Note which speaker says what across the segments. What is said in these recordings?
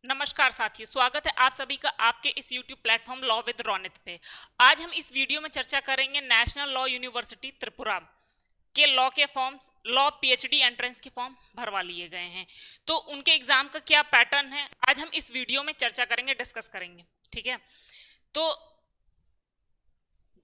Speaker 1: नमस्कार साथियों, स्वागत है आप सभी का आपके इस YouTube platform law with Ronit पे। आज हम इस वीडियो में चर्चा करेंगे नेशनल लॉ यूनिवर्सिटी त्रिपुरा के लॉ के फॉर्म्स, लॉ पीएचडी एंट्रेंस के फॉर्म भरवा लिए गए हैं। तो उनके एग्जाम का क्या पैटर्न है, आज हम इस वीडियो में चर्चा करेंगे, डिस्कस करेंगे। ठीक है, तो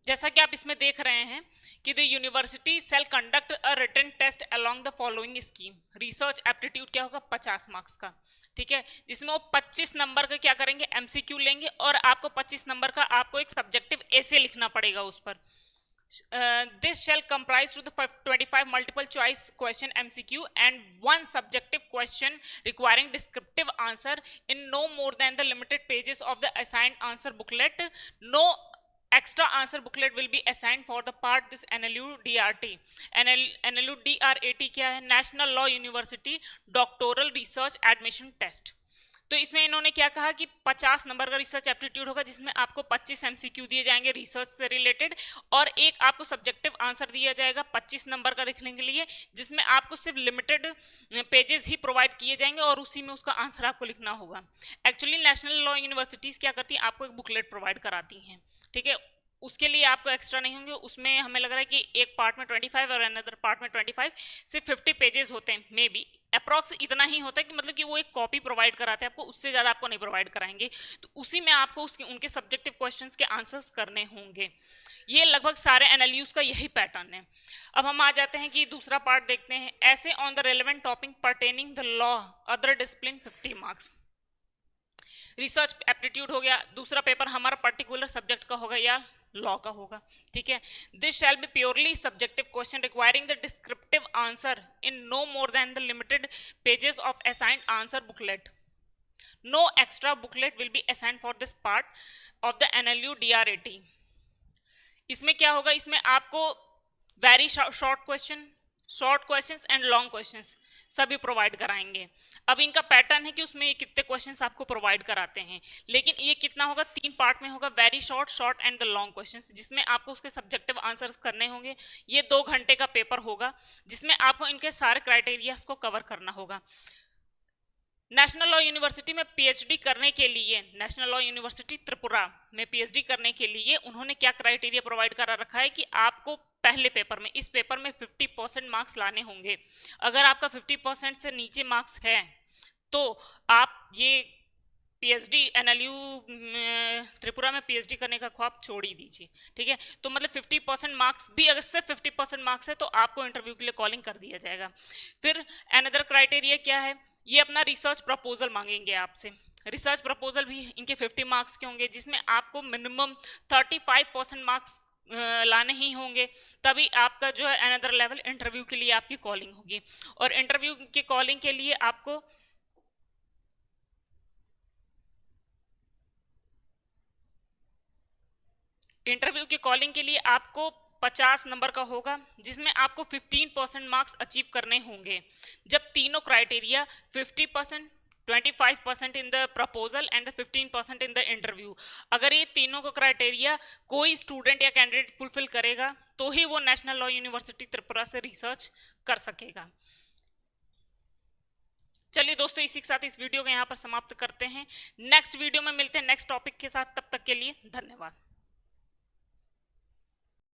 Speaker 1: जैसा कि आप इसमें देख रहे हैं कि the university cell conduct a written test along the following scheme. Research aptitude क्या होगा, 50 मार्क्स का। ठीक है, जिसमें वो 25 नंबर का क्या करेंगे, एमसीक्यू लेंगे, और आपको 25 नंबर का आपको एक सब्जेक्टिव ऐसे लिखना पड़ेगा उस पर। This shall comprise to the 25 multiple choice question MCQ and one subjective question requiring descriptive answer in no more than the limited pages of the assigned answer booklet. No extra answer booklet will be assigned for the part this NLU DRT. NLU DRAT क्या है, national law university doctoral research admission test. तो इसमें इन्होंने क्या कहा कि 50 number का research aptitude होगा, जिसमें आपको 25 एमसीक्यू दिए जाएंगे रिसर्च से रिलेटेड, और एक आपको सब्जेक्टिव आंसर दिया जाएगा 25 नंबर का लिखने के लिए, जिसमें आपको सिर्फ लिमिटेड पेजेस ही प्रोवाइड किए जाएंगे और उसी में उसका आंसर आपको लिखना होगा। एक्चुअली नेशनल लॉ यूनिवर्सिटीज क्या करती हैं, आपको एक बुकलेट प्रोवाइड कराती हैं। ठीक है, उसके लिए आपको एक्स्ट्रा नहीं होंगे। उसमें हमें लग रहा है कि एक पार्ट में 25 और अनदर पार्ट में 25 से 50 पेजेस होते हैं, मे बी अप्रॉक्स इतना ही होता है कि मतलब कि वो एक कॉपी प्रोवाइड कराते हैं आपको, उससे ज़्यादा आपको नहीं प्रोवाइड कराएंगे। तो उसी में आपको उसके उनके सब्जेक्टिव क्वेश्चंस के आंसर्स करने होंगे। ये लगभग सारे एनालियूज का यही पैटर्न है। अब हम आ जाते हैं कि दूसरा पार्ट देखते हैं, ऐसे on the relevant topic pertaining the law other discipline 50 marks. Research aptitude हो गया, दूसरा पेपर हमारा पर्टिकुलर सब्जेक्ट का होगा या लॉ का होगा। ठीक है, this shall be purely subjective question requiring the descriptive answer in no more than the limited pages of assigned answer booklet. No extra booklet will be assigned for this part of the NLU DRAT. इसमें क्या होगा, इसमें आपको very short questions and long questions सभी provide कराएंगे। अब इनका pattern है कि उसमें ये कितने क्वेश्चंस आपको प्रोवाइड कराते हैं, लेकिन ये कितना होगा, 3 पार्ट में होगा, very short and the long questions, जिसमें आपको उसके सब्जेक्टिव आंसर्स करने होंगे। ये 2 घंटे का पेपर होगा, जिसमें आपको इनके सारे क्राइटेरियाज को कवर करना होगा। नेशनल लॉ यूनिवर्सिटी में पीएचडी करने के लिए, नेशनल लॉ यूनिवर्सिटी त्रिपुरा में पीएचडी करने के लिए उन्होंने क्या क्राइटेरिया प्रोवाइड करा रखा है कि आपको पहले पेपर में, इस पेपर में 50% मार्क्स लाने होंगे। अगर आपका 50% से नीचे मार्क्स है तो आप ये पीएचडी एनएलयू त्रिपुरा में पीएचडी करने का ख्वाब छोड़ ही दीजिए। ठीक है, तो मतलब 50% मार्क्स भी, अगर सिर्फ 50% मार्क्स है तो आपको इंटरव्यू के लिए कॉलिंग कर दिया जाएगा। फिर अनदर क्राइटेरिया क्या है, ये अपना रिसर्च प्रपोजल मांगेंगे आपसे। रिसर्च प्रपोजल भी इनके 50 मार्क्स के होंगे, जिसमें आपको मिनिमम 35% मार्क्स लाने ही होंगे, तभी आपका जो है अनदर लेवल इंटरव्यू के लिए आपकी कॉलिंग होगी। और इंटरव्यू के कॉलिंग के लिए आपको इंटरव्यू के कॉलिंग के लिए आपको 50 नंबर का होगा, जिसमें आपको 15% मार्क्स अचीव करने होंगे। जब तीनों criteria 50%, 25% in the proposal and the 15% in the interview, अगर ये तीनों का क्राइटेरिया कोई स्टूडेंट या कैंडिडेट फुलफिल करेगा तो ही वो नेशनल लॉ यूनिवर्सिटी त्रिपुरा से रिसर्च कर सकेगा। चलिए दोस्तों, इसी के साथ इस वीडियो को यहाँ पर समाप्त करते हैं। नेक्स्ट वीडियो में मिलते हैं नेक्स्ट टॉपिक के साथ, तब तक के लिए धन्यवाद।